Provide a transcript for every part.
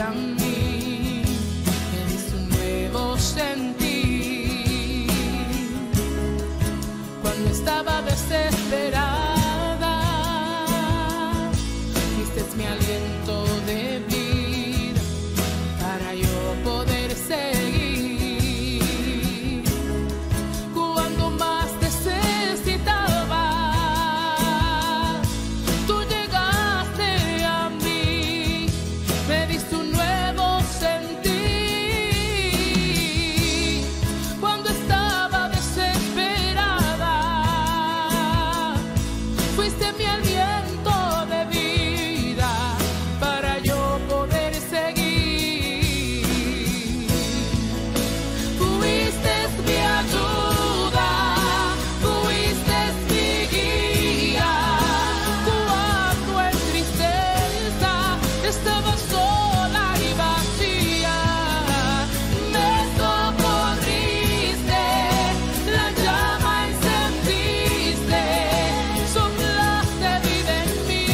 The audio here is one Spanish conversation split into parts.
a mí, me diste un nuevo sentir. Cuando estaba desesperada, fuiste mi aliento de vida para yo poder seguir. Cuando más necesitaba, tú llegaste a mí, me diste un nuevo sentir. Cuando estaba desesperada, fuiste mi aliento de vida para yo poder seguir. Fuiste mi ayuda, fuiste mi guía. Cuando en tristeza estaba sola y vacía, me socorriste, la llama encendiste, soplaste vida en mí.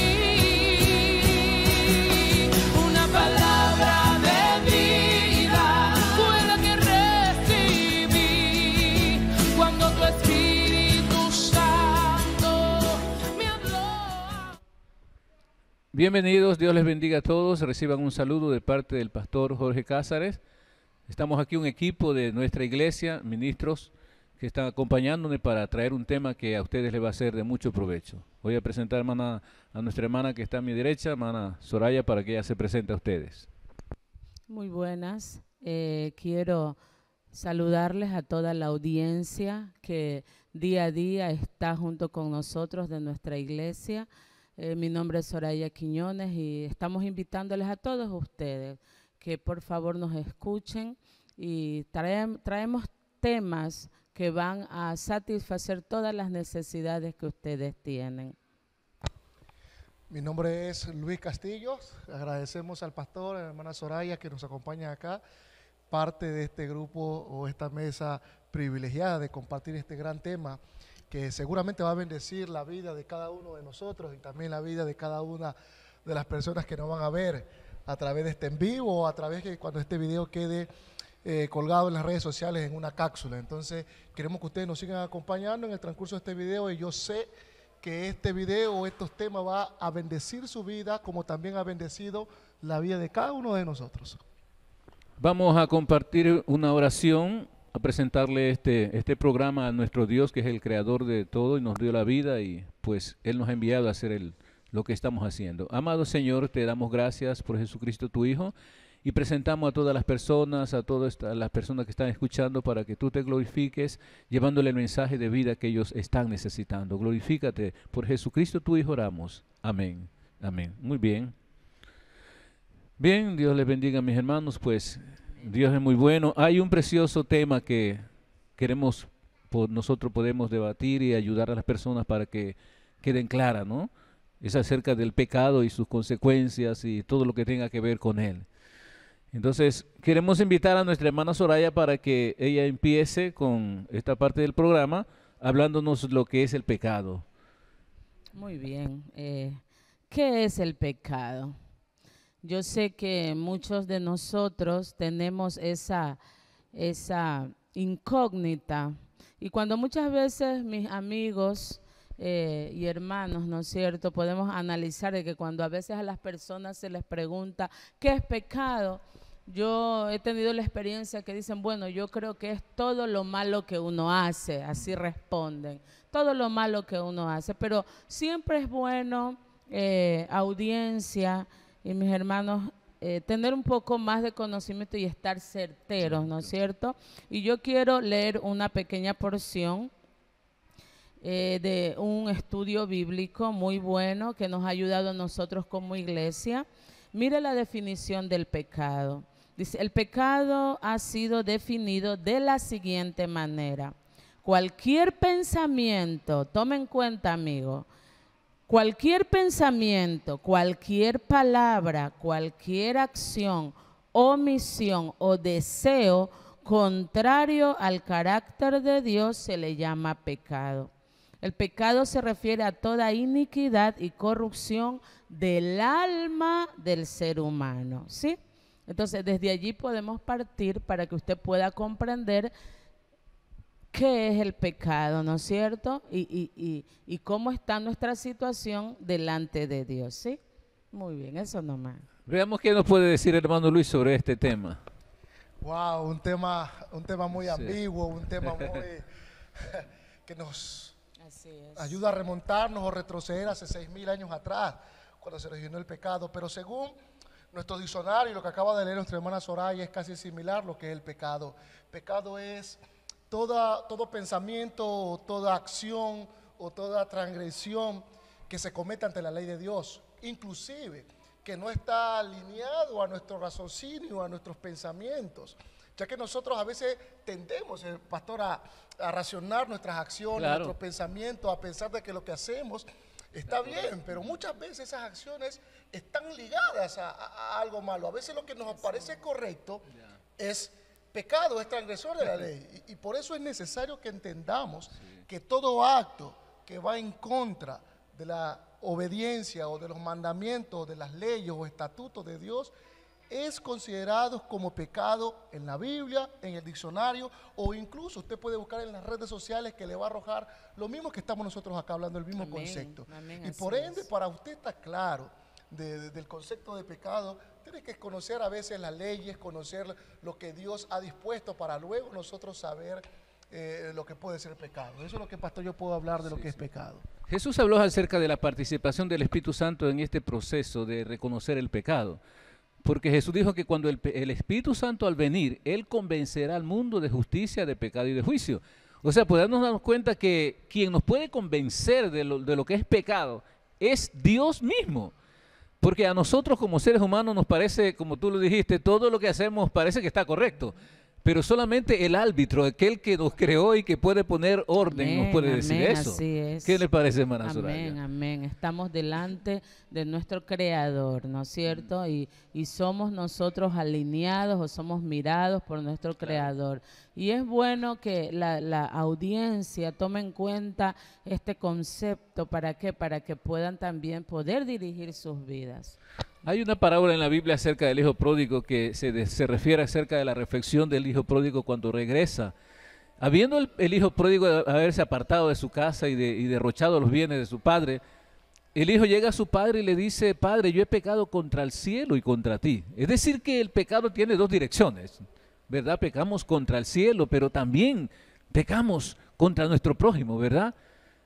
Una palabra de vida fue la que recibí cuando tu Espíritu Santo me habló. Bienvenidos, Dios les bendiga a todos. Reciban un saludo de parte del pastor Jorge Cázares. Estamos aquí un equipo de nuestra iglesia, ministros, que están acompañándonos para traer un tema que a ustedes les va a ser de mucho provecho. Voy a presentar, hermana, a nuestra hermana que está a mi derecha, hermana Soraya, para que ella se presente a ustedes. Muy buenas. Quiero saludarles a toda la audiencia que día a día está junto con nosotros de nuestra iglesia. Mi nombre es Soraya Quiñones y estamos invitándoles a todos ustedes que por favor nos escuchen y traemos temas que van a satisfacer todas las necesidades que ustedes tienen. Mi nombre es Luis Castillo. Agradecemos al pastor, a la hermana Soraya que nos acompaña acá, parte de este grupo o esta mesa privilegiada de compartir este gran tema que seguramente va a bendecir la vida de cada uno de nosotros y también la vida de cada una de las personas que nos van a ver a través de este en vivo o a través de cuando este video quede colgado en las redes sociales en una cápsula. Entonces queremos que ustedes nos sigan acompañando en el transcurso de este video y yo sé que este video o estos temas va a bendecir su vida como también ha bendecido la vida de cada uno de nosotros. Vamos a compartir una oración, a presentarle este programa a nuestro Dios, que es el creador de todo y nos dio la vida y pues Él nos ha enviado a hacer lo que estamos haciendo. Amado Señor, te damos gracias por Jesucristo tu Hijo y presentamos a todas las personas, a todas las personas que están escuchando para que tú te glorifiques, llevándole el mensaje de vida que ellos están necesitando. Glorifícate por Jesucristo tu Hijo, oramos. Amén. Amén. Muy bien. Bien, Dios les bendiga, mis hermanos, pues Dios es muy bueno. Hay un precioso tema que queremos, nosotros podemos debatir y ayudar a las personas para que queden claras, ¿no? Es acerca del pecado y sus consecuencias y todo lo que tenga que ver con él. Entonces, queremos invitar a nuestra hermana Soraya para que ella empiece con esta parte del programa, hablándonos lo que es el pecado. Muy bien. ¿Qué es el pecado? Yo sé que muchos de nosotros tenemos esa incógnita y cuando muchas veces mis amigos y hermanos, ¿no es cierto?, podemos analizar de que cuando a veces a las personas se les pregunta ¿qué es pecado? Yo he tenido la experiencia que dicen, bueno, yo creo que es todo lo malo que uno hace, así responden, todo lo malo que uno hace, pero siempre es bueno, audiencia y mis hermanos, tener un poco más de conocimiento y estar certeros, ¿no es cierto? Y yo quiero leer una pequeña porción de un estudio bíblico muy bueno que nos ha ayudado a nosotros como iglesia. Mire la definición del pecado. Dice, el pecado ha sido definido de la siguiente manera. Cualquier pensamiento, tome en cuenta, amigo, cualquier pensamiento, cualquier palabra, cualquier acción, omisión o deseo contrario al carácter de Dios se le llama pecado. El pecado se refiere a toda iniquidad y corrupción del alma del ser humano, ¿sí? Entonces, desde allí podemos partir para que usted pueda comprender qué es el pecado, ¿no es cierto? Y cómo está nuestra situación delante de Dios, ¿sí? Muy bien, eso nomás. Veamos qué nos puede decir el hermano Luis sobre este tema. Wow, un tema muy Sí. ambiguo, un tema muy que nos Así es. ayuda a remontarnos o retroceder hace 6.000 años atrás, cuando se originó el pecado. Pero según nuestro diccionario, lo que acaba de leer nuestra hermana Soraya, es casi similar lo que es el pecado. Pecado es todo pensamiento, o toda acción o toda transgresión que se cometa ante la ley de Dios, inclusive que no está alineado a nuestro raciocinio, a nuestros pensamientos, ya que nosotros a veces tendemos, pastor, a racionar nuestras acciones, Claro. nuestros pensamientos, a pensar de que lo que hacemos está bien, pero muchas veces esas acciones están ligadas a algo malo. A veces lo que nos parece correcto es pecado, es transgresor de la ley. Y por eso es necesario que entendamos que todo acto que va en contra de la obediencia o de los mandamientos, de las leyes o estatutos de Dios, es considerado como pecado en la Biblia, en el diccionario, o incluso usted puede buscar en las redes sociales que le va a arrojar lo mismo que estamos nosotros acá hablando, el mismo Amén, concepto. amén, Y así por ende, es. para usted está claro del concepto de pecado, tiene que conocer a veces las leyes, conocer lo que Dios ha dispuesto para luego nosotros saber lo que puede ser pecado. Eso es lo que, pastor, yo puedo hablar de lo que es pecado. Jesús habló acerca de la participación del Espíritu Santo en este proceso de reconocer el pecado. Porque Jesús dijo que cuando el Espíritu Santo al venir, Él convencerá al mundo de justicia, de pecado y de juicio. O sea, podemos darnos cuenta que quien nos puede convencer de lo que es pecado es Dios mismo. Porque a nosotros como seres humanos nos parece, como tú lo dijiste, todo lo que hacemos parece que está correcto. Pero solamente el árbitro, aquel que nos creó y que puede poner orden, nos puede decir amén, eso. así es. ¿Qué le parece, hermana Amén, Soraya? amén. Estamos delante de nuestro Creador, ¿no es cierto? Y somos nosotros alineados o somos mirados por nuestro Creador. Y es bueno que la audiencia tome en cuenta este concepto. ¿Para qué? Para que puedan también poder dirigir sus vidas. Hay una parábola en la Biblia acerca del hijo pródigo que se refiere acerca de la reflexión del hijo pródigo cuando regresa. Habiendo el hijo pródigo haberse apartado de su casa y derrochado los bienes de su padre, el hijo llega a su padre y le dice: Padre, yo he pecado contra el cielo y contra ti. Es decir, que el pecado tiene dos direcciones, ¿verdad? Pecamos contra el cielo, pero también pecamos contra nuestro prójimo, ¿verdad?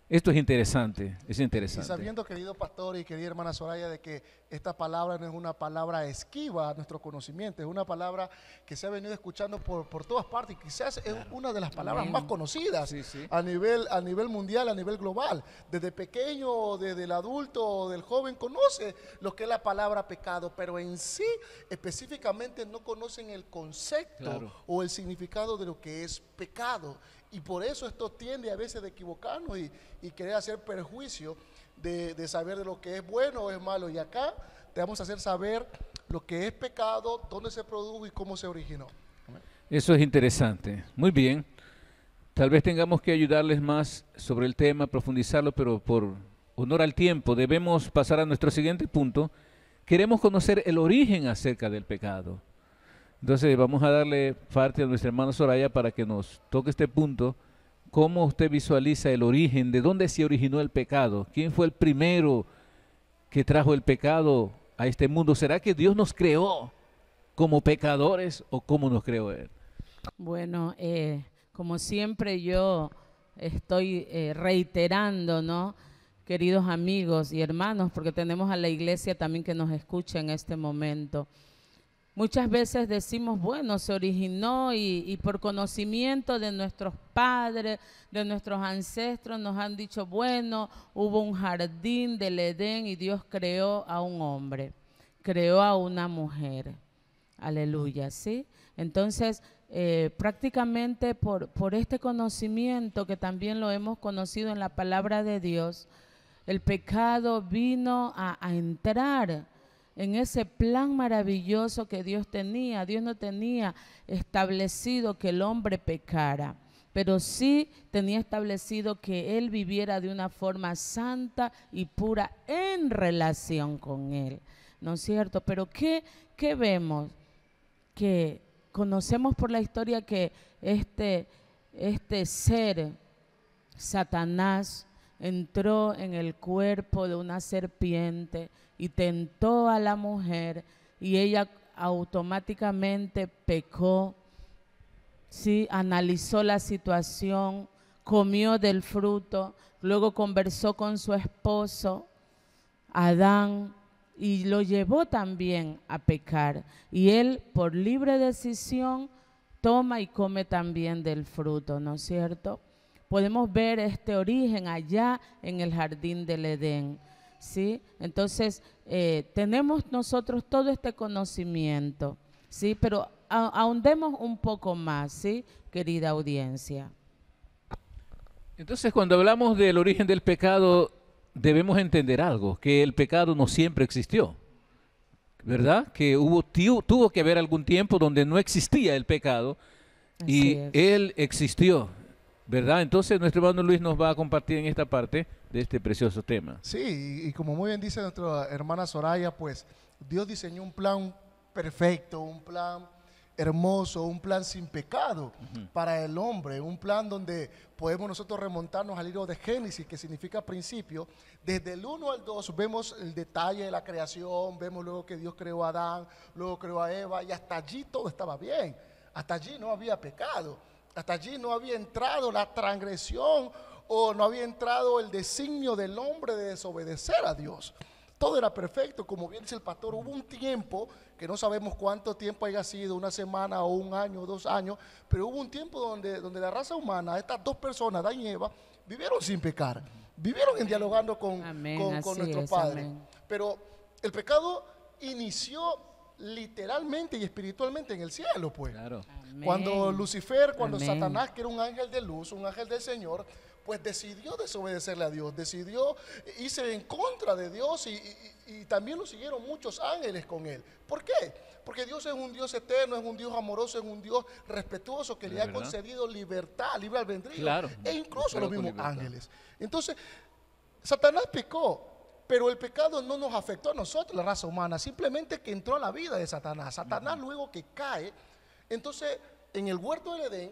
Esto es interesante, es Y interesante. sabiendo, querido pastor y querida hermana Soraya, de que esta palabra no es una palabra esquiva a nuestro conocimiento, es una palabra que se ha venido escuchando por todas partes, y quizás es una de las palabras Amén. más conocidas Sí, sí. a nivel mundial, a nivel global. Desde pequeño, desde el adulto o del joven, conoce lo que es la palabra pecado, pero en sí, específicamente, no conocen el concepto Claro. o el significado de lo que es pecado. Y por eso esto tiende a veces de equivocarnos y querer hacer perjuicio de saber de lo que es bueno o es malo. Y acá te vamos a hacer saber lo que es pecado, dónde se produjo y cómo se originó. Eso es interesante. Muy bien. Tal vez tengamos que ayudarles más sobre el tema, profundizarlo, pero por honor al tiempo debemos pasar a nuestro siguiente punto. Queremos conocer el origen acerca del pecado. Entonces vamos a darle parte a nuestra hermana Soraya para que nos toque este punto. ¿Cómo usted visualiza el origen? ¿De dónde se originó el pecado? ¿Quién fue el primero que trajo el pecado a este mundo? ¿Será que Dios nos creó como pecadores o cómo nos creó Él? Bueno, como siempre yo estoy reiterando, ¿no? Queridos amigos y hermanos, porque tenemos a la iglesia también que nos escucha en este momento. Muchas veces decimos, bueno, se originó y por conocimiento de nuestros padres, de nuestros ancestros, nos han dicho, bueno, hubo un jardín del Edén y Dios creó a un hombre, creó a una mujer. Aleluya, ¿sí? Entonces, prácticamente por este conocimiento que también lo hemos conocido en la palabra de Dios, el pecado vino a entrar en ese plan maravilloso que Dios tenía. Dios no tenía establecido que el hombre pecara, pero sí tenía establecido que él viviera de una forma santa y pura en relación con él, ¿no es cierto? Pero ¿qué vemos? que conocemos por la historia que este ser, Satanás, entró en el cuerpo de una serpiente y tentó a la mujer y ella automáticamente pecó, ¿sí? Analizó la situación, comió del fruto, luego conversó con su esposo, Adán, y lo llevó también a pecar. Y él, por libre decisión, toma y come también del fruto, ¿no es cierto? Podemos ver este origen allá en el jardín del Edén, ¿sí? Entonces, tenemos nosotros todo este conocimiento, ¿sí? Pero ahondemos un poco más, ¿sí? Querida audiencia. Entonces, cuando hablamos del origen del pecado, debemos entender algo, que el pecado no siempre existió, ¿verdad? Que tuvo que haber algún tiempo donde no existía el pecado y él existió, ¿verdad? Entonces nuestro hermano Luis nos va a compartir en esta parte de este precioso tema. Sí, y como muy bien dice nuestra hermana Soraya, pues Dios diseñó un plan perfecto, un plan hermoso, un plan sin pecado para el hombre, un plan donde podemos nosotros remontarnos al libro de Génesis, que significa principio. Desde el 1 al 2 vemos el detalle de la creación, vemos luego que Dios creó a Adán, luego creó a Eva, y hasta allí todo estaba bien, hasta allí no había pecado, hasta allí no había entrado la transgresión o no había entrado el designio del hombre de desobedecer a Dios. Todo era perfecto, como bien dice el pastor. Hubo un tiempo, que no sabemos cuánto tiempo haya sido, una semana o un año o 2 años, pero hubo un tiempo donde la raza humana, estas dos personas, Adán y Eva, vivieron sin pecar, vivieron en dialogando con nuestro Padre. Amén. Pero el pecado inició literalmente y espiritualmente en el cielo, pues. Claro. Cuando Lucifer, cuando Satanás, que era un ángel de luz, un ángel del Señor, pues decidió desobedecerle a Dios, decidió irse en contra de Dios y también lo siguieron muchos ángeles con él. ¿Por qué? Porque Dios es un Dios eterno, es un Dios amoroso, es un Dios respetuoso que le ha concedido libertad, libre albedrío, claro, e incluso los mismos ángeles. Entonces, Satanás pecó, pero el pecado no nos afectó a nosotros, la raza humana, simplemente que entró a la vida de Satanás. Satanás luego que cae, entonces en el huerto del Edén,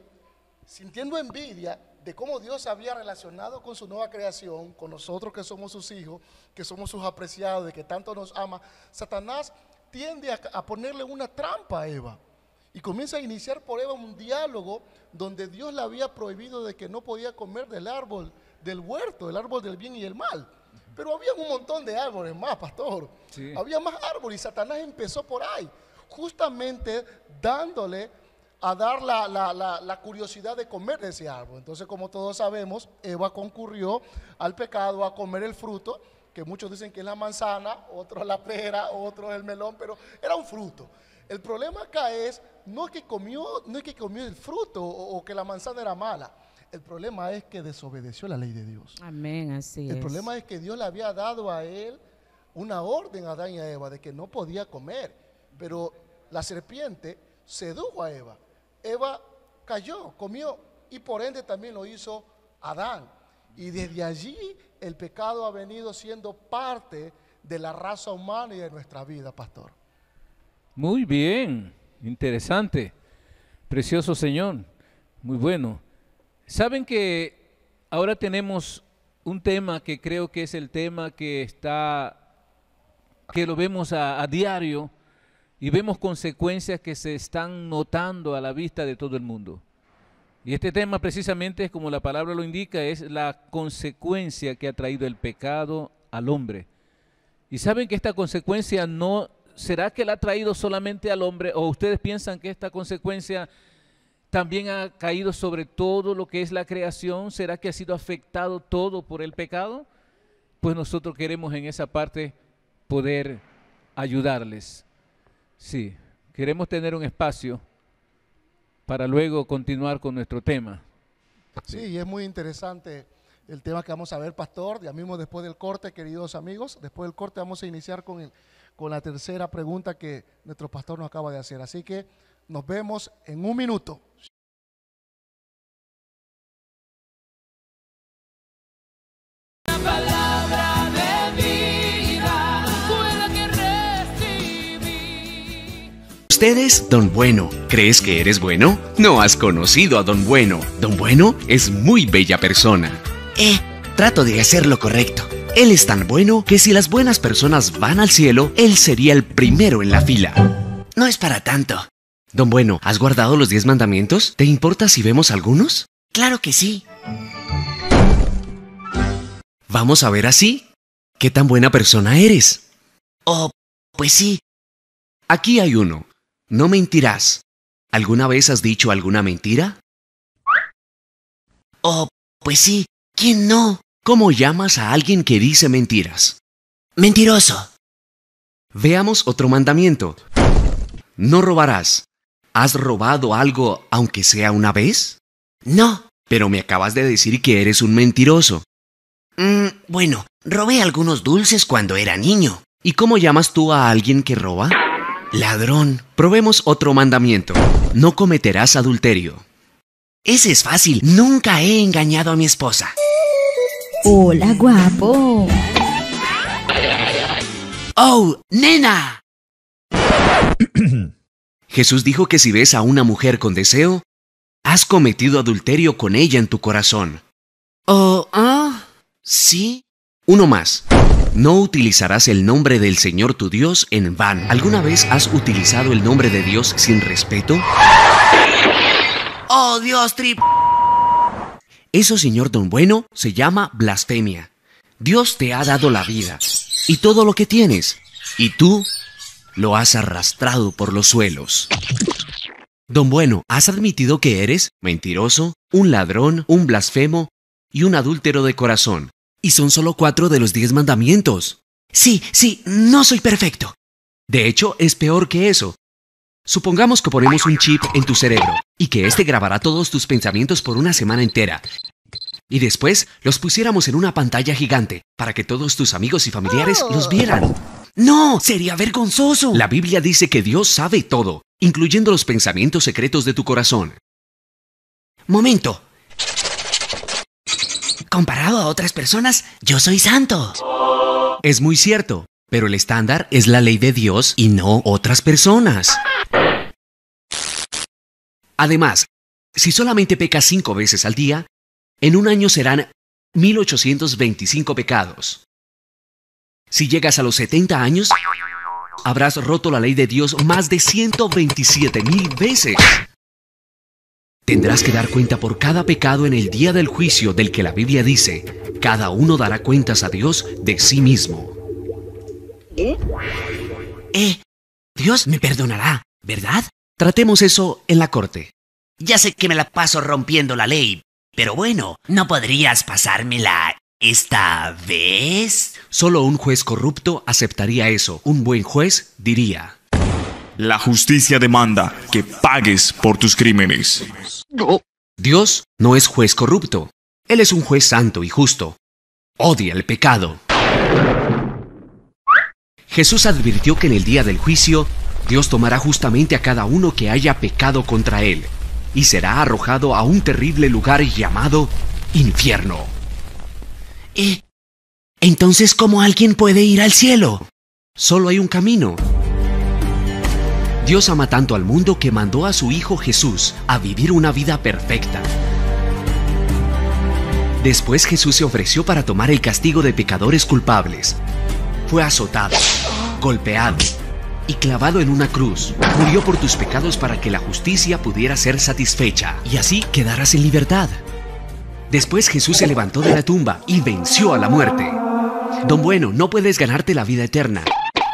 sintiendo envidia de cómo Dios se había relacionado con su nueva creación, con nosotros que somos sus hijos, que somos sus apreciados, de que tanto nos ama, Satanás tiende a ponerle una trampa a Eva y comienza a iniciar por Eva un diálogo donde Dios le había prohibido de que no podía comer del árbol del huerto, el árbol del bien y el mal. Pero había un montón de árboles más, pastor. Sí. Había más árboles y Satanás empezó por ahí, justamente dándole a dar la curiosidad de comer de ese árbol. Entonces, como todos sabemos, Eva concurrió al pecado, a comer el fruto, que muchos dicen que es la manzana, otros la pera, otros el melón, pero era un fruto. El problema acá no es que comió el fruto o que la manzana era mala. El problema es que desobedeció la ley de Dios. Amén, así es. El problema es que Dios le había dado a él una orden a Adán y a Eva de que no podía comer, pero la serpiente sedujo a Eva. Eva cayó, comió, y por ende también lo hizo Adán. Y desde allí el pecado ha venido siendo parte de la raza humana y de nuestra vida, pastor. Muy bien, interesante, precioso Señor, muy bueno. Saben que ahora tenemos un tema que creo que es el tema que lo vemos a diario, y vemos consecuencias que se están notando a la vista de todo el mundo. Y este tema precisamente es, como la palabra lo indica, es la consecuencia que ha traído el pecado al hombre. Y saben que esta consecuencia no, ¿será que la ha traído solamente al hombre? ¿O ustedes piensan que esta consecuencia también ha caído sobre todo lo que es la creación? ¿Será que ha sido afectado todo por el pecado? Pues nosotros queremos en esa parte poder ayudarles. Sí, queremos tener un espacio para luego continuar con nuestro tema. Sí, y es muy interesante el tema que vamos a ver, pastor. Ya mismo después del corte, queridos amigos, después del corte vamos a iniciar con la tercera pregunta que nuestro pastor nos acaba de hacer. Así que nos vemos en un minuto. Usted es Don Bueno. ¿Crees que eres bueno? No has conocido a Don Bueno. Don Bueno es muy bella persona. Trato de hacer lo correcto. Él es tan bueno que si las buenas personas van al cielo, él sería el primero en la fila. No es para tanto. Don Bueno, ¿has guardado los 10 mandamientos? ¿Te importa si vemos algunos? Claro que sí. Vamos a ver así. ¿Qué tan buena persona eres? Oh, pues sí. Aquí hay uno. No mentirás. ¿Alguna vez has dicho alguna mentira? Oh, pues sí. ¿Quién no? ¿Cómo llamas a alguien que dice mentiras? Mentiroso. Veamos otro mandamiento. No robarás. ¿Has robado algo aunque sea una vez? No, pero me acabas de decir que eres un mentiroso. Bueno, robé algunos dulces cuando era niño. ¿Y cómo llamas tú a alguien que roba? Ladrón. Probemos otro mandamiento. No cometerás adulterio. Ese es fácil. Nunca he engañado a mi esposa. Hola, guapo. ¡Oh, nena! Jesús dijo que si ves a una mujer con deseo, has cometido adulterio con ella en tu corazón. ¿Sí? Uno más. No utilizarás el nombre del Señor tu Dios en vano. ¿Alguna vez has utilizado el nombre de Dios sin respeto? ¡Oh, Dios Eso, señor Don Bueno, se llama blasfemia. Dios te ha dado la vida y todo lo que tienes, y tú lo has arrastrado por los suelos. Don Bueno, ¿has admitido que eres mentiroso, un ladrón, un blasfemo y un adúltero de corazón? Y son solo 4 de los 10 mandamientos. Sí, no soy perfecto. De hecho, es peor que eso. Supongamos que ponemos un chip en tu cerebro y que este grabará todos tus pensamientos por una semana entera. Y después los pusiéramos en una pantalla gigante para que todos tus amigos y familiares los vieran. ¡No! ¡Sería vergonzoso! La Biblia dice que Dios sabe todo, incluyendo los pensamientos secretos de tu corazón. Momento. Comparado a otras personas, yo soy santo. Es muy cierto, pero el estándar es la ley de Dios y no otras personas. Además, si solamente pecas 5 veces al día, en un año serán 1825 pecados. Si llegas a los 70 años, habrás roto la ley de Dios más de 127,000 veces. Tendrás que dar cuenta por cada pecado en el día del juicio del que la Biblia dice, cada uno dará cuentas a Dios de sí mismo. Dios me perdonará, ¿verdad? Tratemos eso en la corte. Ya sé que me la paso rompiendo la ley, pero bueno, ¿no podrías pasármela esta vez? Solo un juez corrupto aceptaría eso. Un buen juez diría: la justicia demanda que pagues por tus crímenes. Dios no es juez corrupto. Él es un juez santo y justo. Odia el pecado. Jesús advirtió que en el día del juicio, Dios tomará justamente a cada uno que haya pecado contra él y será arrojado a un terrible lugar llamado infierno. Entonces, ¿cómo alguien puede ir al cielo? Solo hay un camino. Dios ama tanto al mundo que mandó a su Hijo Jesús a vivir una vida perfecta. Después Jesús se ofreció para tomar el castigo de pecadores culpables. Fue azotado, golpeado y clavado en una cruz. Murió por tus pecados para que la justicia pudiera ser satisfecha y así quedaras en libertad. Después Jesús se levantó de la tumba y venció a la muerte. Don Bueno, no puedes ganarte la vida eterna.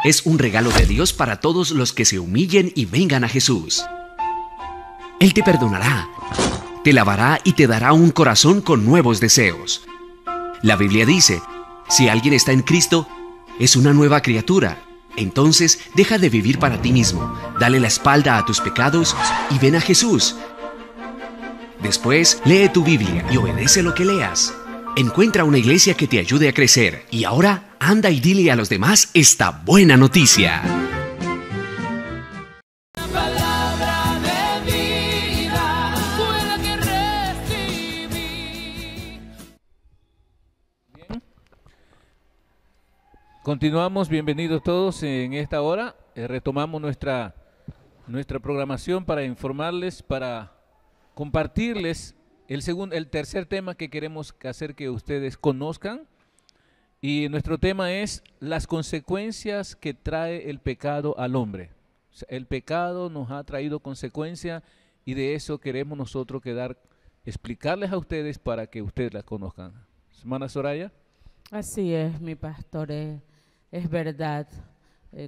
Es un regalo de Dios para todos los que se humillen y vengan a Jesús. Él te perdonará, te lavará y te dará un corazón con nuevos deseos. La Biblia dice, si alguien está en Cristo, es una nueva criatura. Entonces, deja de vivir para ti mismo, dale la espalda a tus pecados y ven a Jesús. Después, lee tu Biblia y obedece lo que leas. Encuentra una iglesia que te ayude a crecer. Y ahora, anda y dile a los demás esta buena noticia. La palabra de vida fue la que recibí. Bien. Continuamos, bienvenidos todos en esta hora. Retomamos nuestra programación para informarles, para compartirles el tercer tema que queremos hacer que ustedes conozcan. Y nuestro tema es las consecuencias que trae el pecado al hombre. O sea, el pecado nos ha traído consecuencias y de eso queremos nosotros explicarles a ustedes para que ustedes las conozcan. Hermana Soraya. Así es, mi pastor, es verdad.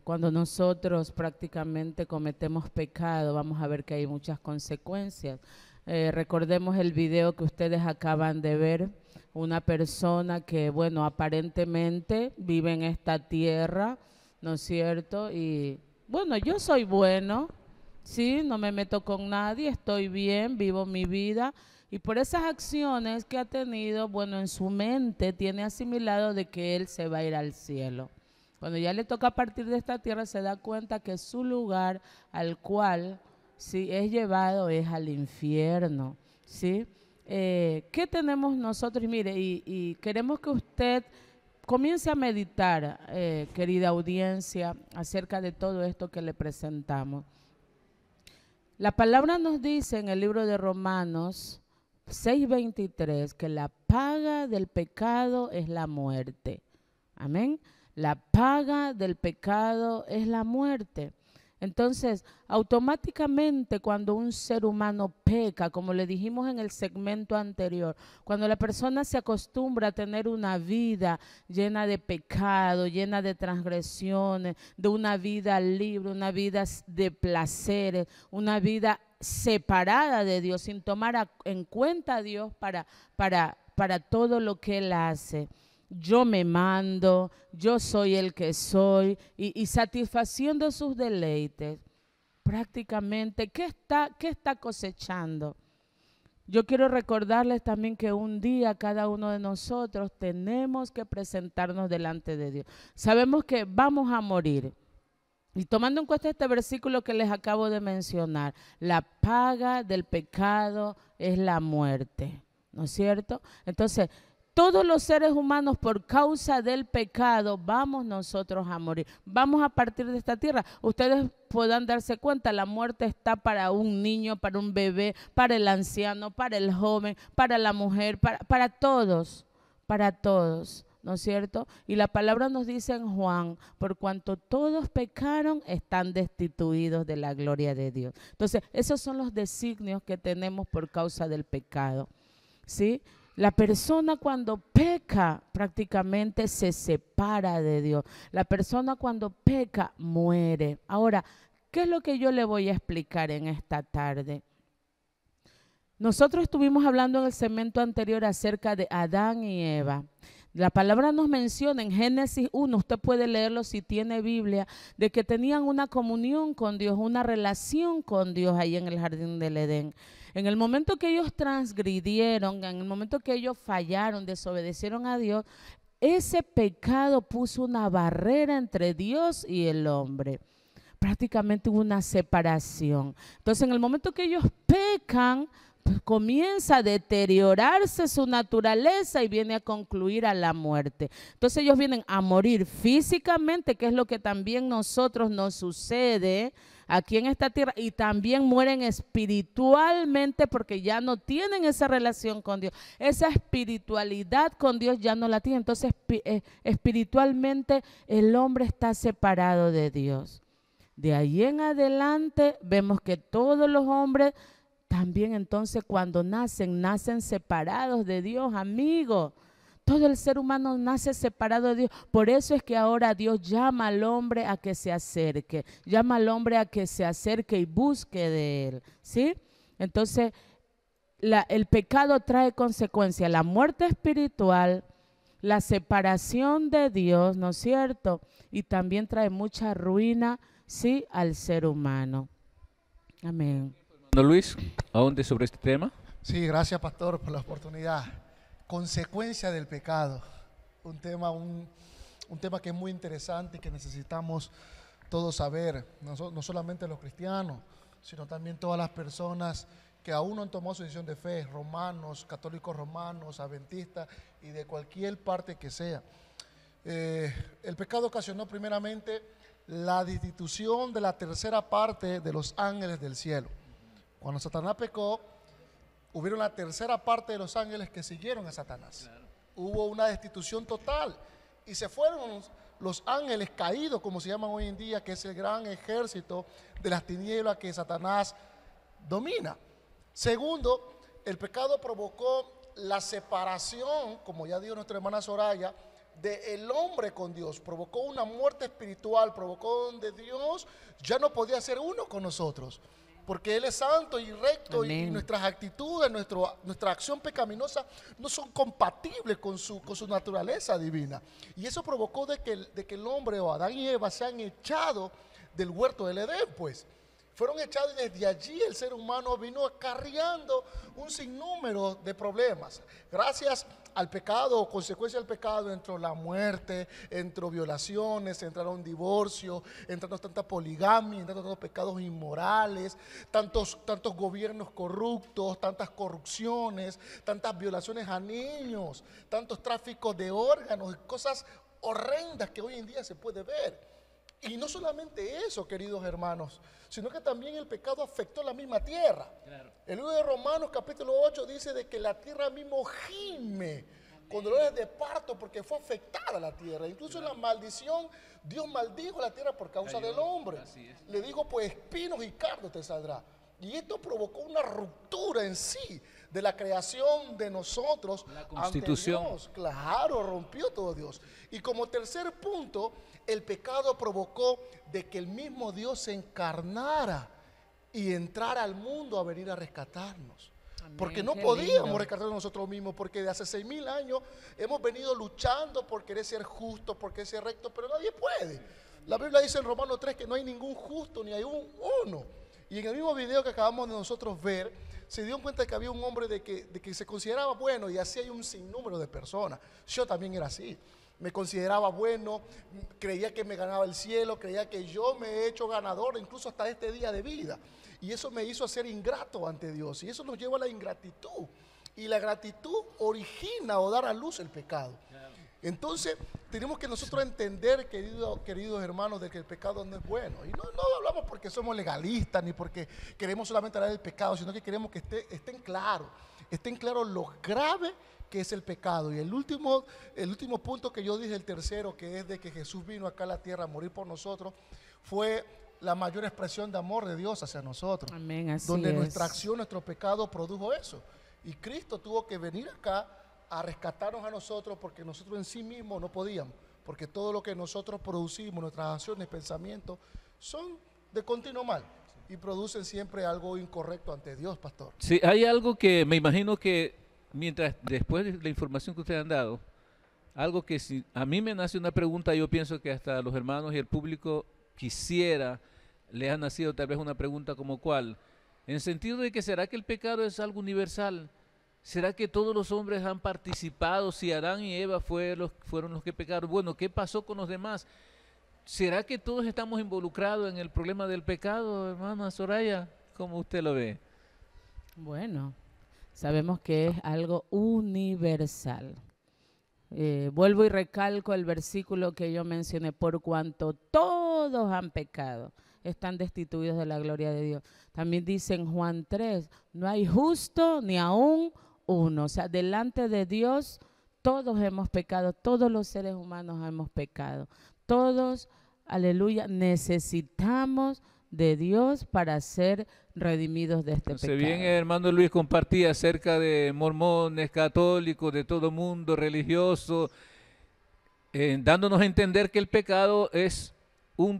Cuando nosotros prácticamente cometemos pecado, vamos a ver que hay muchas consecuencias. Recordemos el video que ustedes acaban de ver, una persona que, bueno, aparentemente vive en esta tierra, ¿no es cierto? Y, bueno, yo soy bueno, sí, no me meto con nadie, estoy bien, vivo mi vida. Y por esas acciones que ha tenido, bueno, en su mente tiene asimilado de que él se va a ir al cielo. Cuando ya le toca partir de esta tierra, se da cuenta que su lugar al cual si es llevado es al infierno, ¿sí? ¿Qué tenemos nosotros? Mire, y queremos que usted comience a meditar, querida audiencia, acerca de todo esto que le presentamos. La palabra nos dice en el libro de Romanos 6:23 que la paga del pecado es la muerte. Amén. La paga del pecado es la muerte. Entonces, automáticamente cuando un ser humano peca, como le dijimos en el segmento anterior, cuando la persona se acostumbra a tener una vida llena de pecado, llena de transgresiones, de una vida libre, una vida de placeres, una vida separada de Dios, sin tomar en cuenta a Dios para todo lo que Él hace. Yo me mando, yo soy el que soy, y satisfaciendo sus deleites. Prácticamente, ¿qué está cosechando? Yo quiero recordarles también que un día cada uno de nosotros tenemos que presentarnos delante de Dios. Sabemos que vamos a morir. Y tomando en cuenta este versículo que les acabo de mencionar, la paga del pecado es la muerte, ¿no es cierto? Entonces, todos los seres humanos por causa del pecado vamos nosotros a morir. Vamos a partir de esta tierra. Ustedes puedan darse cuenta, la muerte está para un niño, para un bebé, para el anciano, para el joven, para la mujer, para todos, ¿no es cierto? Y la palabra nos dice en Juan, por cuanto todos pecaron, están destituidos de la gloria de Dios. Entonces, esos son los designios que tenemos por causa del pecado, ¿sí? La persona cuando peca prácticamente se separa de Dios. La persona cuando peca muere. Ahora, ¿qué es lo que yo le voy a explicar en esta tarde? Nosotros estuvimos hablando en el segmento anterior acerca de Adán y Eva. La palabra nos menciona en Génesis 1, usted puede leerlo si tiene Biblia, de que tenían una comunión con Dios, una relación con Dios ahí en el jardín del Edén. En el momento que ellos transgridieron, en el momento que ellos fallaron, desobedecieron a Dios, ese pecado puso una barrera entre Dios y el hombre. Prácticamente hubo una separación. Entonces, en el momento que ellos pecan, pues comienza a deteriorarse su naturaleza y viene a concluir a la muerte. Entonces ellos vienen a morir físicamente, que es lo que también nosotros nos sucede aquí en esta tierra, y también mueren espiritualmente porque ya no tienen esa relación con Dios. Esa espiritualidad con Dios ya no la tienen. Entonces espiritualmente el hombre está separado de Dios. De ahí en adelante vemos que todos los hombres también entonces cuando nacen separados de Dios, amigos. Todo el ser humano nace separado de Dios. Por eso es que ahora Dios llama al hombre a que se acerque. Llama al hombre a que se acerque y busque de Él. ¿Sí? Entonces, el pecado trae consecuencias. La muerte espiritual, la separación de Dios, ¿no es cierto? Y también trae mucha ruina, ¿sí?, al ser humano. Amén. Hermano Luis, ¿ahonde sobre este tema? Sí, gracias pastor por la oportunidad. Consecuencia del pecado, un tema que es muy interesante y que necesitamos todos saber, no solamente los cristianos, sino también todas las personas que aún no han tomado su decisión de fe, romanos, católicos romanos, adventistas y de cualquier parte que sea. El pecado ocasionó primeramente la destitución de la tercera parte de los ángeles del cielo. Cuando Satanás pecó, hubieron la tercera parte de los ángeles que siguieron a Satanás. Claro. Hubo una destitución total y se fueron los ángeles caídos, como se llaman hoy en día, que es el gran ejército de las tinieblas que Satanás domina. Segundo, el pecado provocó la separación, como ya dijo nuestra hermana Soraya, del hombre con Dios. Provocó una muerte espiritual, provocó donde Dios ya no podía ser uno con nosotros, porque Él es santo y recto. Y nuestras actitudes, nuestra acción pecaminosa no son compatibles con su naturaleza divina. Y eso provocó de que el hombre, o Adán y Eva, sean echados del huerto del Edén, pues. Fueron echados y desde allí el ser humano vino acarreando un sinnúmero de problemas. Gracias al pecado, o consecuencia del pecado, entró la muerte, entró violaciones, entraron divorcios, entraron tanta poligamia, entraron tantos pecados inmorales, tantos gobiernos corruptos, tantas corrupciones, tantas violaciones a niños, tantos tráficos de órganos, cosas horrendas que hoy en día se puede ver. Y no solamente eso, queridos hermanos, sino que también el pecado afectó la misma tierra. Claro. El libro de Romanos capítulo 8 dice de que la tierra mismo gime con dolores de parto porque fue afectada la tierra. Incluso en la maldición, Dios maldijo la tierra por causa del hombre. Le dijo, pues espinos y cardos te saldrá. Y esto provocó una ruptura en sí de la creación de nosotros. La constitución. Ante Dios. Claro, rompió todo Dios. Y como tercer punto, el pecado provocó de que el mismo Dios se encarnara y entrara al mundo a venir a rescatarnos. Amén. Porque no podíamos rescatarnos nosotros mismos, porque de hace 6,000 años hemos venido luchando por querer ser justos, por querer ser rectos, pero nadie puede. La Biblia dice en Romanos 3 que no hay ningún justo, ni hay uno. Y en el mismo video que acabamos de nosotros ver, se dio cuenta que había un hombre de que se consideraba bueno, y así hay un sinnúmero de personas. Yo también era así. Me consideraba bueno, creía que me ganaba el cielo, creía que yo me he hecho ganador, incluso hasta este día de vida. Y eso me hizo ser ingrato ante Dios. Y eso nos lleva a la ingratitud. Y la gratitud origina o da a luz el pecado. Entonces, tenemos que nosotros entender, queridos hermanos, de que el pecado no es bueno. Y no hablamos porque somos legalistas, ni porque queremos solamente hablar del pecado, sino que queremos que estén claros lo grave que es el pecado. Y el último punto que yo dije, el tercero, que es de que Jesús vino acá a la tierra a morir por nosotros, fue la mayor expresión de amor de Dios hacia nosotros. Amén, así donde es. Nuestra acción, nuestro pecado produjo eso. Y Cristo tuvo que venir acá a rescatarnos a nosotros, porque nosotros en sí mismos no podíamos, porque todo lo que nosotros producimos, nuestras acciones, pensamientos, son de continuo mal y producen siempre algo incorrecto ante Dios, pastor. Sí, hay algo que me imagino que después de la información que ustedes han dado, algo que si a mí me nace una pregunta, yo pienso que hasta los hermanos y el público les ha nacido tal vez una pregunta como cuál, en el sentido de que ¿será que el pecado es algo universal? ¿Será que todos los hombres han participado? Si Adán y Eva fueron los que pecaron, bueno, ¿qué pasó con los demás? ¿Será que todos estamos involucrados en el problema del pecado, hermana Soraya? ¿Cómo usted lo ve? Bueno, sabemos que es algo universal. Vuelvo y recalco el versículo que yo mencioné: por cuanto todos han pecado, están destituidos de la gloria de Dios. También dice en Juan 3, no hay justo ni aún uno. O sea, delante de Dios todos hemos pecado, todos los seres humanos hemos pecado. Todos, aleluya, necesitamos de Dios para ser redimidos de este pecado. Bien, hermano Luis compartía acerca de mormones, católicos, de todo mundo religioso, dándonos a entender que el pecado es un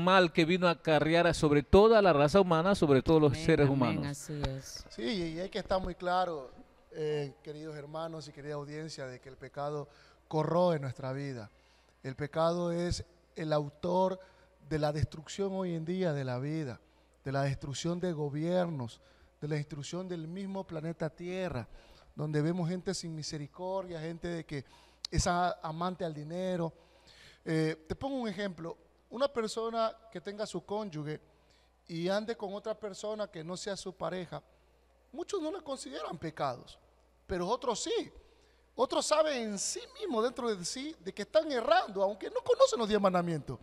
mal que vino a acarrear sobre toda la raza humana, sobre todos los seres humanos. Así es. Sí, y hay que estar muy claro, queridos hermanos y querida audiencia, de que el pecado corroe nuestra vida. El pecado es el autor de la destrucción hoy en día de la vida, de la destrucción de gobiernos, de la destrucción del mismo planeta Tierra, donde vemos gente sin misericordia, gente de que es amante al dinero. Te pongo un ejemplo: una persona que tenga su cónyuge y ande con otra persona que no sea su pareja, muchos no le consideran pecados, pero otros sí. Otros saben en sí mismos, dentro de sí, de que están errando, aunque no conocen los 10 mandamientos.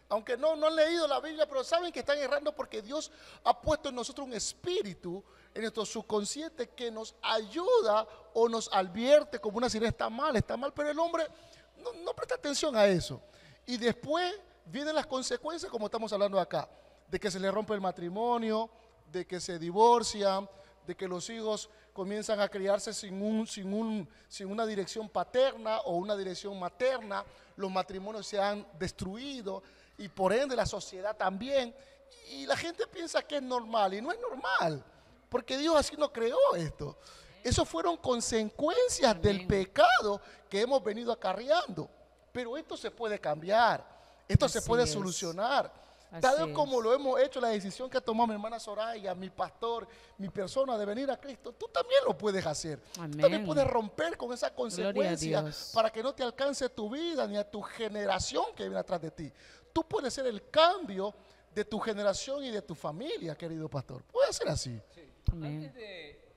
aunque no han leído la Biblia, pero saben que están errando porque Dios ha puesto en nosotros un espíritu, en nuestro subconsciente, que nos ayuda o nos advierte como una sirena, está mal, pero el hombre no presta atención a eso. Y después vienen las consecuencias, como estamos hablando acá, de que se le rompe el matrimonio, de que se divorcian, de que los hijos comienzan a criarse sin una dirección paterna o una dirección materna, los matrimonios se han destruido y por ende la sociedad también, y la gente piensa que es normal, y no es normal, porque Dios así no creó esto. Esos fueron consecuencias del pecado que hemos venido acarreando, pero esto se puede cambiar, esto se puede solucionar. Tal como lo hemos hecho, la decisión que ha tomado mi hermana Soraya, mi pastor, mi persona de venir a Cristo, tú también lo puedes hacer. Amén. Tú también puedes romper con esa consecuencia para que no te alcance tu vida ni a tu generación que viene atrás de ti. Tú puedes ser el cambio de tu generación y de tu familia, querido pastor. Puede ser así. Sí. Amén. Antes de,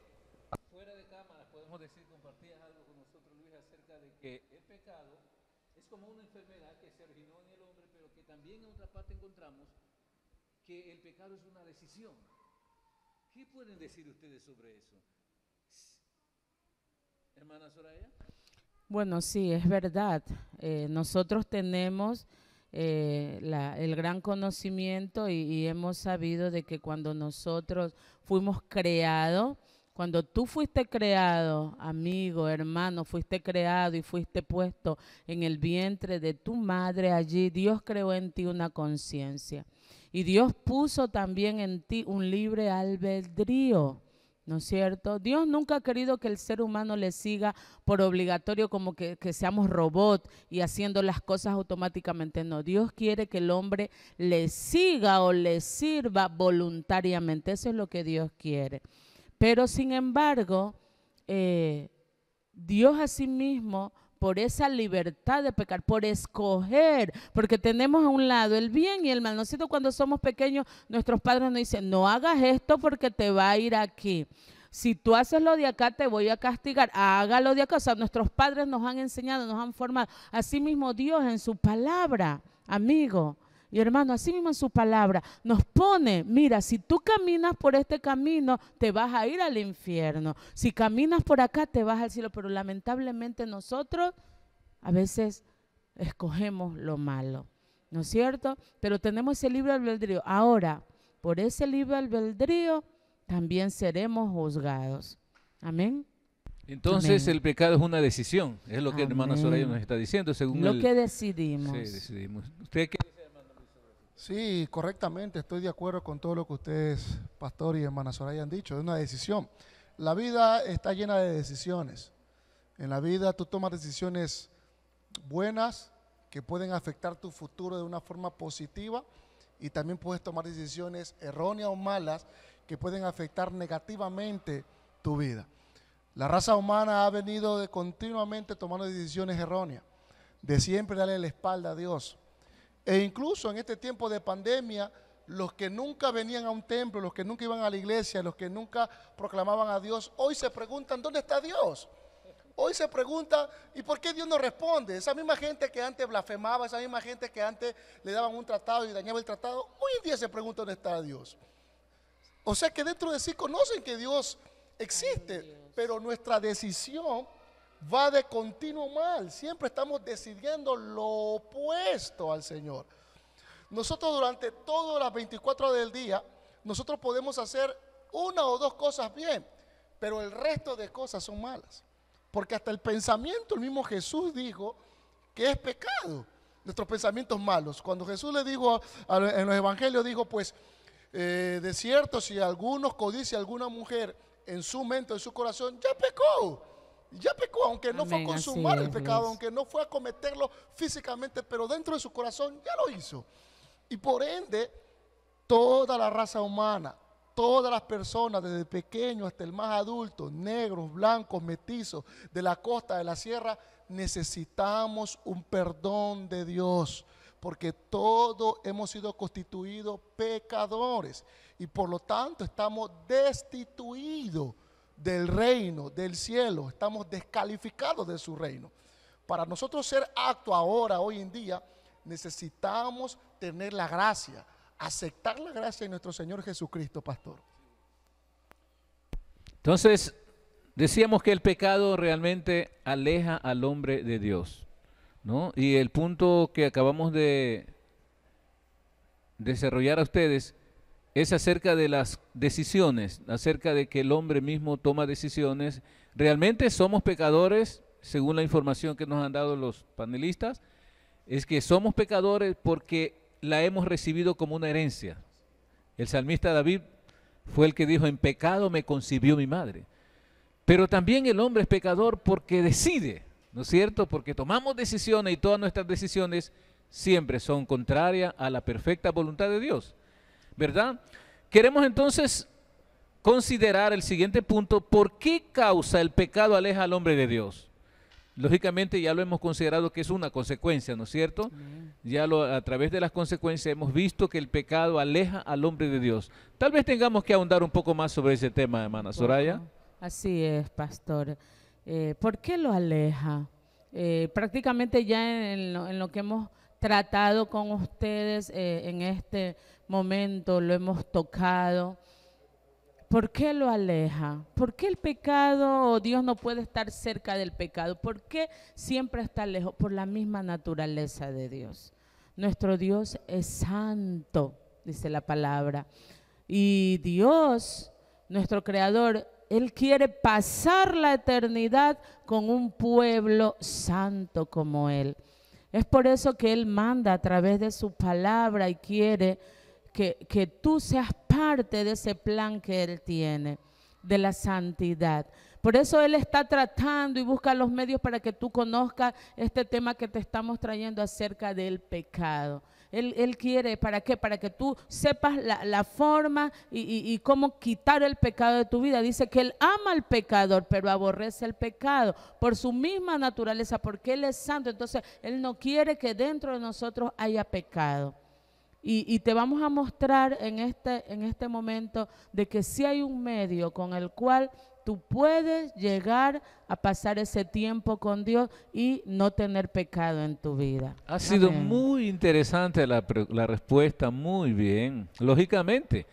fuera de cámara, podemos decir, compartías algo con nosotros, Luis, acerca de que el pecado es como una enfermedad que se originó en el hombre, pero que también en otra parte encontramos que el pecado es una decisión. ¿Qué pueden decir ustedes sobre eso? Hermana Soraya. Bueno, sí, es verdad. Nosotros tenemos el gran conocimiento y hemos sabido de que cuando nosotros fuimos creados, cuando tú fuiste creado, amigo, hermano, fuiste creado y fuiste puesto en el vientre de tu madre allí, Dios creó en ti una conciencia. Y Dios puso también en ti un libre albedrío, ¿no es cierto? Dios nunca ha querido que el ser humano le siga por obligatorio, como que seamos robots y haciendo las cosas automáticamente. No, Dios quiere que el hombre le siga o le sirva voluntariamente. Eso es lo que Dios quiere. Pero sin embargo, Dios asimismo, por esa libertad de pecar, por escoger, porque tenemos a un lado el bien y el mal. Nosotros cuando somos pequeños, nuestros padres nos dicen, no hagas esto porque te va a ir aquí. Si tú haces lo de acá, te voy a castigar. Hágalo de acá. O sea, nuestros padres nos han enseñado, nos han formado. Asimismo Dios en su palabra, amigo y hermano, así mismo en su palabra nos pone, mira, si tú caminas por este camino, te vas a ir al infierno. Si caminas por acá, te vas al cielo. Pero lamentablemente nosotros a veces escogemos lo malo, ¿no es cierto? Pero tenemos ese libre albedrío. Ahora, por ese libre albedrío, también seremos juzgados. Amén. Entonces Amén. el pecado es una decisión, es lo que el hermano Amén. Soraya nos está diciendo, según Lo que decidimos. Sí, decidimos. ¿Usted qué? Sí, correctamente, estoy de acuerdo con todo lo que ustedes, pastor y hermana Soraya, han dicho. Es una decisión. La vida está llena de decisiones. En la vida tú tomas decisiones buenas que pueden afectar tu futuro de una forma positiva, y también puedes tomar decisiones erróneas o malas que pueden afectar negativamente tu vida. La raza humana ha venido continuamente tomando decisiones erróneas, de siempre darle la espalda a Dios. E incluso en este tiempo de pandemia, los que nunca venían a un templo, los que nunca iban a la iglesia, los que nunca proclamaban a Dios, hoy se preguntan, ¿dónde está Dios? Hoy se preguntan, ¿y por qué Dios no responde? Esa misma gente que antes blasfemaba, esa misma gente que antes le daban un tratado y dañaba el tratado, hoy en día se pregunta dónde está Dios. O sea que dentro de sí conocen que Dios existe, pero nuestra decisión va de continuo mal. Siempre estamos decidiendo lo opuesto al Señor. Nosotros durante todas las 24 horas del día, nosotros podemos hacer una o dos cosas bien, pero el resto de cosas son malas. Porque hasta el pensamiento, el mismo Jesús dijo que es pecado, nuestros pensamientos malos. Cuando Jesús le dijo en los evangelios, dijo pues, de cierto, si alguno codicia a alguna mujer en su mente, en su corazón, ya pecó. Ya pecó, aunque no fue a consumar el pecado, aunque no fue a cometerlo físicamente, pero dentro de su corazón ya lo hizo. Y por ende, toda la raza humana, todas las personas, desde pequeño hasta el más adulto, negros, blancos, mestizos, de la costa, de la sierra, necesitamos un perdón de Dios, porque todos hemos sido constituidos pecadores y por lo tanto estamos destituidos del reino, del cielo, estamos descalificados de su reino. Para nosotros ser aptos ahora, hoy en día, necesitamos tener la gracia, aceptar la gracia de nuestro Señor Jesucristo, pastor. Entonces, decíamos que el pecado realmente aleja al hombre de Dios, ¿no? Y el punto que acabamos de desarrollar a ustedes es acerca de las decisiones, acerca de que el hombre mismo toma decisiones. Realmente somos pecadores, según la información que nos han dado los panelistas, es que somos pecadores porque la hemos recibido como una herencia. El salmista David fue el que dijo, en pecado me concibió mi madre. Pero también el hombre es pecador porque decide, ¿no es cierto? Porque tomamos decisiones y todas nuestras decisiones siempre son contrarias a la perfecta voluntad de Dios, ¿verdad? Queremos entonces considerar el siguiente punto: ¿por qué causa el pecado aleja al hombre de Dios? Lógicamente ya lo hemos considerado que es una consecuencia, ¿no es cierto? Ya a través de las consecuencias hemos visto que el pecado aleja al hombre de Dios. Tal vez tengamos que ahondar un poco más sobre ese tema, hermana Soraya. Así es, pastor. ¿Por qué lo aleja? Prácticamente ya en lo que hemos tratado con ustedes en este momento, lo hemos tocado. ¿Por qué lo aleja? ¿Por qué el pecado o Dios no puede estar cerca del pecado? ¿Por qué siempre está lejos? Por la misma naturaleza de Dios. Nuestro Dios es santo, dice la palabra. Y Dios, nuestro Creador, Él quiere pasar la eternidad con un pueblo santo como Él. Es por eso que Él manda a través de su palabra y quiere que tú seas parte de ese plan que Él tiene, de la santidad. Por eso Él está tratando y busca los medios para que tú conozcas este tema que te estamos trayendo acerca del pecado. Él quiere, ¿para qué? Para que tú sepas la forma y cómo quitar el pecado de tu vida. Dice que Él ama al pecador, pero aborrece el pecado por su misma naturaleza, porque Él es santo. Entonces, Él no quiere que dentro de nosotros haya pecado. Y te vamos a mostrar en este momento de que sí hay un medio con el cual tú puedes llegar a pasar ese tiempo con Dios y no tener pecado en tu vida. Ha sido Amén. muy interesante la respuesta, muy bien. Lógicamente,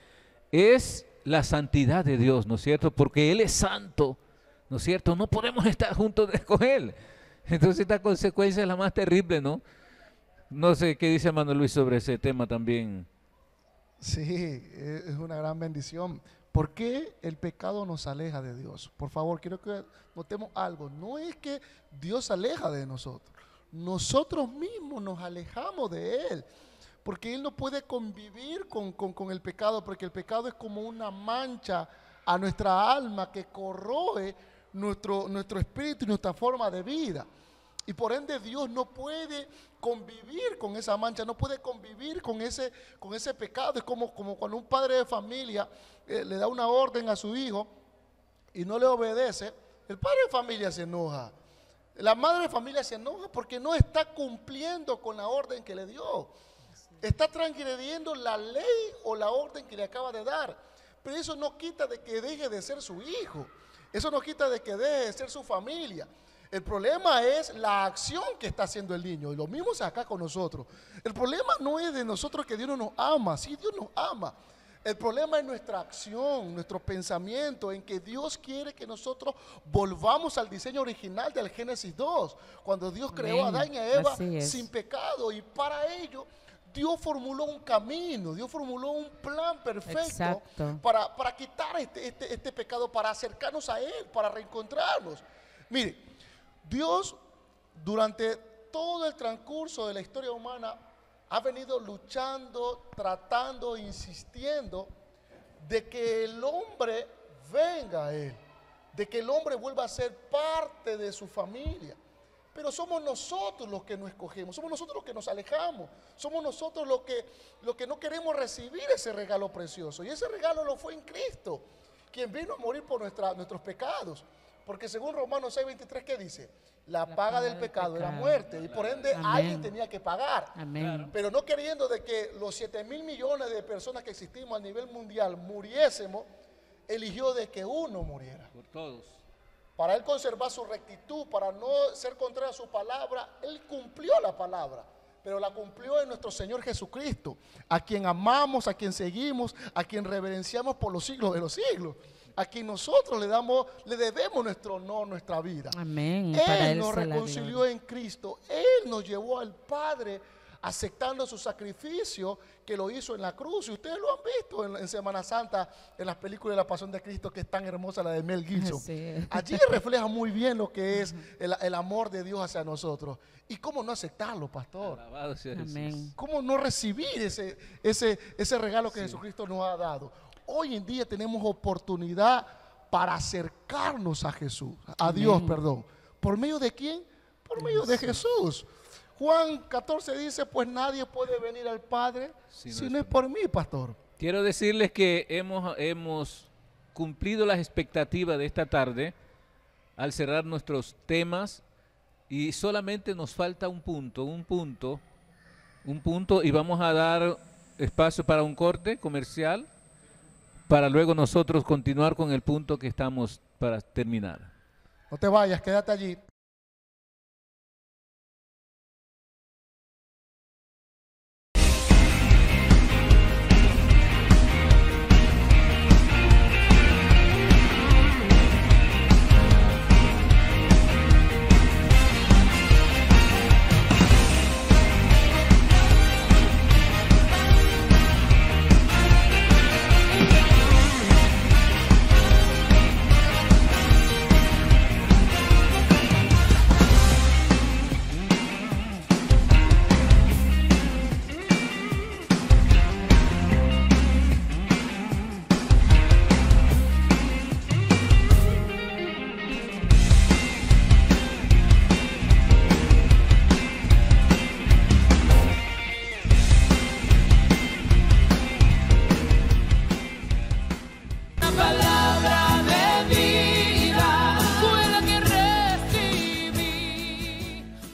es la santidad de Dios, ¿no es cierto? Porque Él es santo, ¿no es cierto? No podemos estar juntos con Él. Entonces esta consecuencia es la más terrible, ¿no? No sé qué dice hermano Luis sobre ese tema también. Sí, es una gran bendición. ¿Por qué el pecado nos aleja de Dios? Por favor, quiero que notemos algo. No es que Dios se aleja de nosotros. Nosotros mismos nos alejamos de Él. Porque Él no puede convivir con el pecado, porque el pecado es como una mancha a nuestra alma que corroe nuestro espíritu y nuestra forma de vida. Y por ende Dios no puede convivir con esa mancha, no puede convivir con ese pecado. Es como cuando un padre de familia le da una orden a su hijo y no le obedece, el padre de familia se enoja. La madre de familia se enoja porque no está cumpliendo con la orden que le dio. Está transgrediendo la ley o la orden que le acaba de dar. Pero eso no quita de que deje de ser su hijo. Eso no quita de que deje de ser su familia. El problema es la acción que está haciendo el niño. Y lo mismo es acá con nosotros. El problema no es de nosotros que Dios no nos ama. Sí, Dios nos ama. El problema es nuestra acción, nuestro pensamiento, en que Dios quiere que nosotros volvamos al diseño original del Génesis 2. Cuando Dios creó a Adán y a Eva sin pecado. Y para ello Dios formuló un camino, Dios formuló un plan perfecto para quitar este pecado, para acercarnos a Él, para reencontrarnos. Mire, Dios durante todo el transcurso de la historia humana ha venido luchando, tratando, insistiendo de que el hombre venga a Él, de que el hombre vuelva a ser parte de su familia. Pero somos nosotros los que no escogemos, somos nosotros los que nos alejamos, somos nosotros los que no queremos recibir ese regalo precioso. Y ese regalo lo fue en Cristo, quien vino a morir por nuestros pecados. Porque según Romanos 6:23, ¿qué dice? La paga del pecado era muerte, y por ende alguien tenía que pagar. Amén. Pero no queriendo de que los 7,000 millones de personas que existimos a nivel mundial muriésemos, eligió de que uno muriera. Por todos. Para Él conservar su rectitud, para no ser contrario a su palabra, Él cumplió la palabra. pero la cumplió en nuestro Señor Jesucristo, a quien amamos, a quien seguimos, a quien reverenciamos por los siglos de los siglos, a quien nosotros le debemos nuestro honor, nuestra vida. Amén. Para Él nos sea la reconcilió gloria. en Cristo, Él nos llevó al Padre aceptando su sacrificio que lo hizo en la cruz. Y ustedes lo han visto en Semana Santa, en las películas de la Pasión de Cristo, que es tan hermosa, la de Mel Gibson. Así es. Allí refleja muy bien lo que es el amor de Dios hacia nosotros. ¿Y cómo no aceptarlo, pastor? Alabado sea Jesús. Amén. ¿Cómo no recibir ese regalo que Jesucristo nos ha dado? Hoy en día tenemos oportunidad para acercarnos a Jesús, a Dios, perdón. ¿Por medio de quién? Por medio de Jesús. Juan 14 dice, pues nadie puede venir al Padre si no es por mí, pastor. Quiero decirles que hemos cumplido las expectativas de esta tarde al cerrar nuestros temas y solamente nos falta un punto y vamos a dar espacio para un corte comercial para luego nosotros continuar con el punto que estamos para terminar. No te vayas, quédate allí. La palabra de vida fue la que recibí.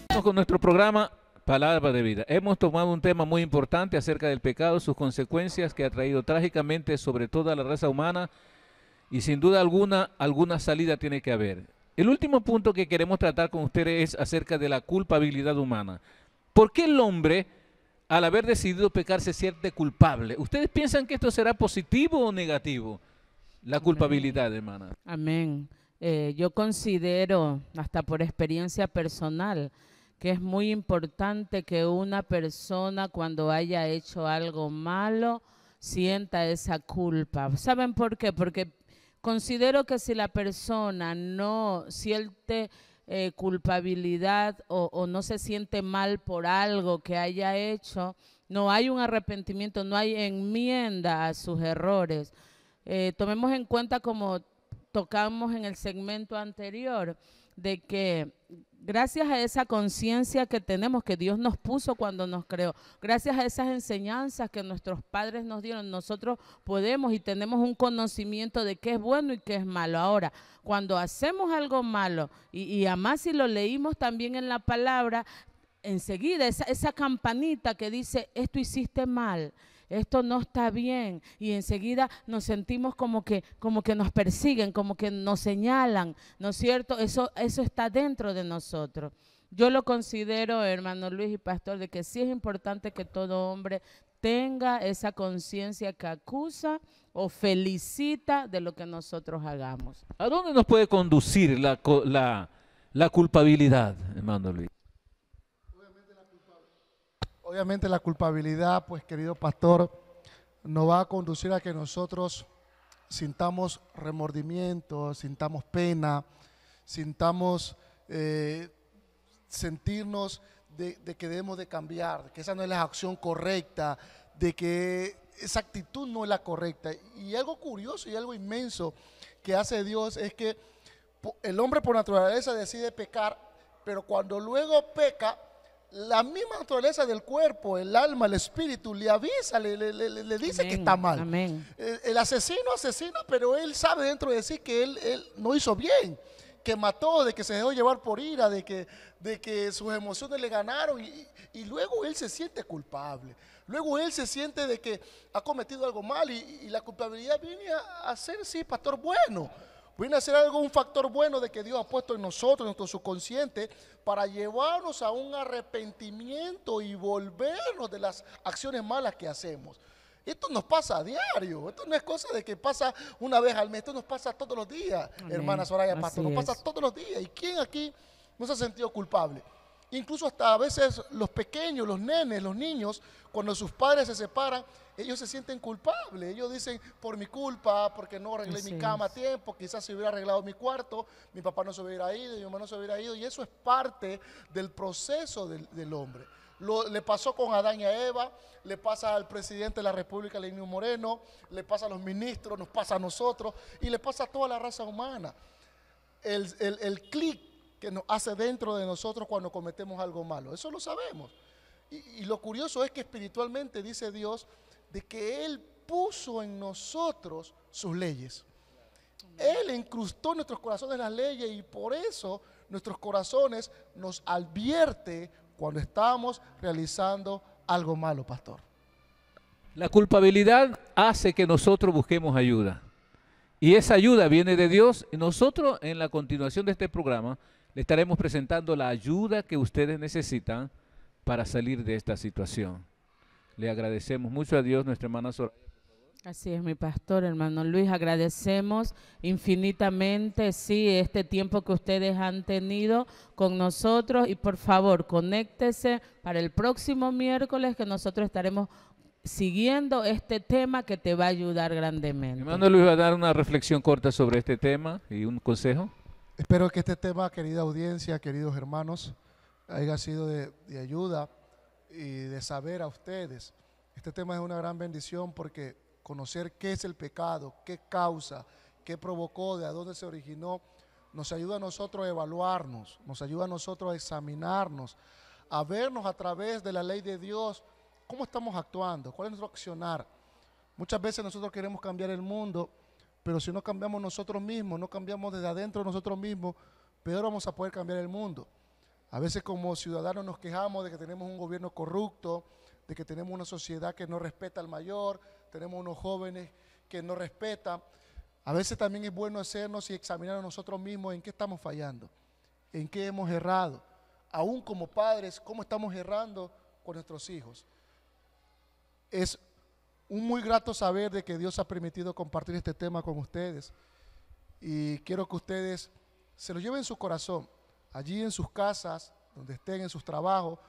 Vamos con nuestro programa Palabra de Vida. Hemos tomado un tema muy importante acerca del pecado, sus consecuencias que ha traído trágicamente sobre toda la raza humana y sin duda alguna salida tiene que haber. El último punto que queremos tratar con ustedes es acerca de la culpabilidad humana. ¿Por qué el hombre, al haber decidido pecar, se siente culpable? ¿Ustedes piensan que esto será positivo o negativo? La culpabilidad, hermana. Amén. Yo considero, hasta por experiencia personal, que es muy importante que una persona cuando haya hecho algo malo sienta esa culpa. ¿Saben por qué? Porque considero que si la persona no siente culpabilidad o no se siente mal por algo que haya hecho, no hay un arrepentimiento, no hay enmienda a sus errores. Tomemos en cuenta, como tocamos en el segmento anterior, de que gracias a esa conciencia que tenemos, que Dios nos puso cuando nos creó, gracias a esas enseñanzas que nuestros padres nos dieron, nosotros podemos y tenemos un conocimiento de qué es bueno y qué es malo. Ahora, cuando hacemos algo malo, y además si lo leímos también en la palabra, enseguida esa campanita que dice, esto hiciste mal, esto no está bien, y enseguida nos sentimos como que nos persiguen, como que nos señalan, ¿no es cierto? Eso está dentro de nosotros. Yo lo considero, hermano Luis y pastor, de que sí es importante que todo hombre tenga esa conciencia que acusa o felicita de lo que nosotros hagamos. ¿A dónde nos puede conducir la culpabilidad, hermano Luis? Obviamente la culpabilidad, pues querido pastor, nos va a conducir a que nosotros sintamos remordimiento, sintamos pena, sintamos sentirnos de que debemos de cambiar, de que esa no es la acción correcta, de que esa actitud no es la correcta. Y algo curioso y algo inmenso que hace Dios es que el hombre por naturaleza decide pecar, pero cuando luego peca, la misma naturaleza del cuerpo, el alma, el espíritu, le avisa, le dice que está mal. Amén. El asesino asesina, pero él sabe dentro de sí que él no hizo bien, que mató, de que se dejó llevar por ira, de que sus emociones le ganaron y luego él se siente culpable. Luego él se siente de que ha cometido algo mal y la culpabilidad viene a ser, sí, pastor, bueno. Viene a ser algo, un factor bueno de que Dios ha puesto en nosotros, en nuestro subconsciente, para llevarnos a un arrepentimiento y volvernos de las acciones malas que hacemos. Esto nos pasa a diario, esto no es cosa de que pasa una vez al mes, esto nos pasa todos los días, Amén. hermana Soraya, Así pastor, nos pasa es. todos los días. ¿Y quién aquí no se ha sentido culpable? Incluso hasta a veces los pequeños, los nenes, los niños, cuando sus padres se separan, ellos se sienten culpables. Ellos dicen, por mi culpa, porque no arreglé Así mi cama a es. tiempo, quizás si hubiera arreglado mi cuarto, mi papá no se hubiera ido, mi mamá no se hubiera ido. Y eso es parte del proceso del hombre. Le pasó con Adán y a Eva, le pasa al presidente de la República, Lenín Moreno, le pasa a los ministros, nos pasa a nosotros y le pasa a toda la raza humana. El clic que nos hace dentro de nosotros cuando cometemos algo malo, eso lo sabemos. Y lo curioso es que espiritualmente dice Dios de que Él puso en nosotros sus leyes. Él incrustó en nuestros corazones las leyes y por eso nuestros corazones nos advierte cuando estamos realizando algo malo, pastor. La culpabilidad hace que nosotros busquemos ayuda. Y esa ayuda viene de Dios. Y nosotros en la continuación de este programa le estaremos presentando la ayuda que ustedes necesitan para salir de esta situación. Le agradecemos mucho a Dios, nuestra hermana Soraya. Así es, mi pastor, hermano Luis, agradecemos infinitamente, sí, este tiempo que ustedes han tenido con nosotros y por favor, conéctese para el próximo miércoles que nosotros estaremos siguiendo este tema que te va a ayudar grandemente. Hermano Luis va a dar una reflexión corta sobre este tema y un consejo. Espero que este tema, querida audiencia, queridos hermanos, haya sido de ayuda y de saber a ustedes. Este tema es una gran bendición porque conocer qué es el pecado, qué causa, qué provocó, de dónde se originó, nos ayuda a nosotros a evaluarnos, nos ayuda a nosotros a examinarnos, a vernos a través de la ley de Dios, cómo estamos actuando, cuál es nuestro accionar. Muchas veces nosotros queremos cambiar el mundo, pero si no cambiamos nosotros mismos, no cambiamos desde adentro de nosotros mismos, peor vamos a poder cambiar el mundo. A veces como ciudadanos nos quejamos de que tenemos un gobierno corrupto, de que tenemos una sociedad que no respeta al mayor, tenemos unos jóvenes que no respetan. A veces también es bueno hacernos y examinar a nosotros mismos en qué estamos fallando, en qué hemos errado. Aún como padres, cómo estamos errando con nuestros hijos. Es un muy grato saber de que Dios ha permitido compartir este tema con ustedes. Y quiero que ustedes se lo lleven en su corazón, allí en sus casas, donde estén en sus trabajos,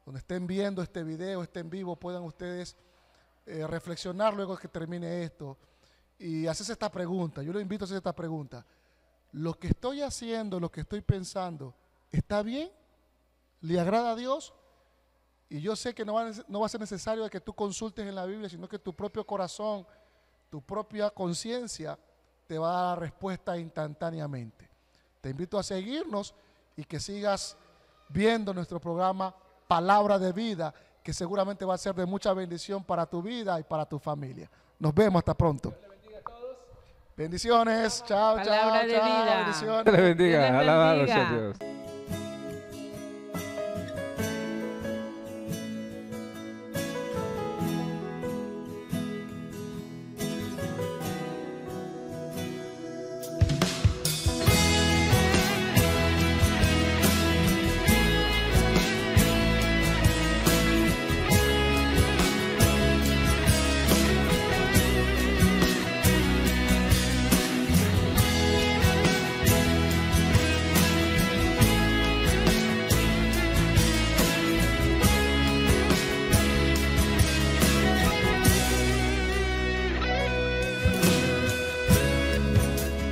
donde estén viendo este video, estén vivos, puedan ustedes reflexionar luego que termine esto y hacerse esta pregunta. Yo los invito a hacer esta pregunta. ¿Lo que estoy haciendo, lo que estoy pensando, está bien? ¿Le agrada a Dios? Y yo sé que no va a ser necesario que tú consultes en la Biblia, sino que tu propio corazón, tu propia conciencia te va a dar la respuesta instantáneamente. Te invito a seguirnos y que sigas viendo nuestro programa Palabra de Vida, que seguramente va a ser de mucha bendición para tu vida y para tu familia. Nos vemos, hasta pronto. Bendiciones, chao, Palabra chao, de chao, vida. bendiciones. Dios le bendiga, Dios les alabado bendiga. sea Dios.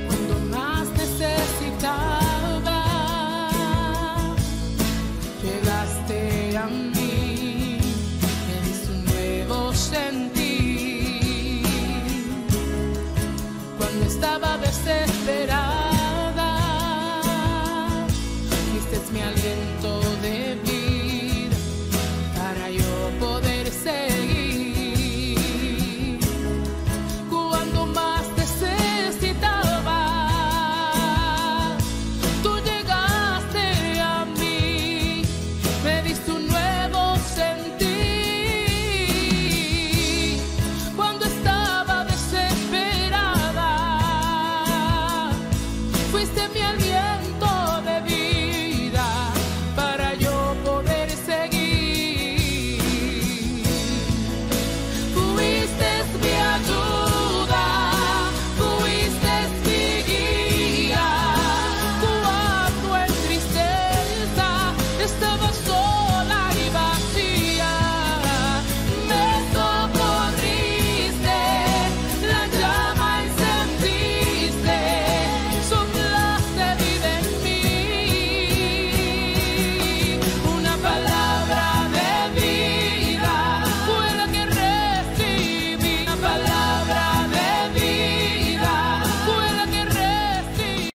Cuando más necesitaba, llegaste a mí, me diste un nuevo sentir. Cuando estaba desesperada, fuiste mi alivio.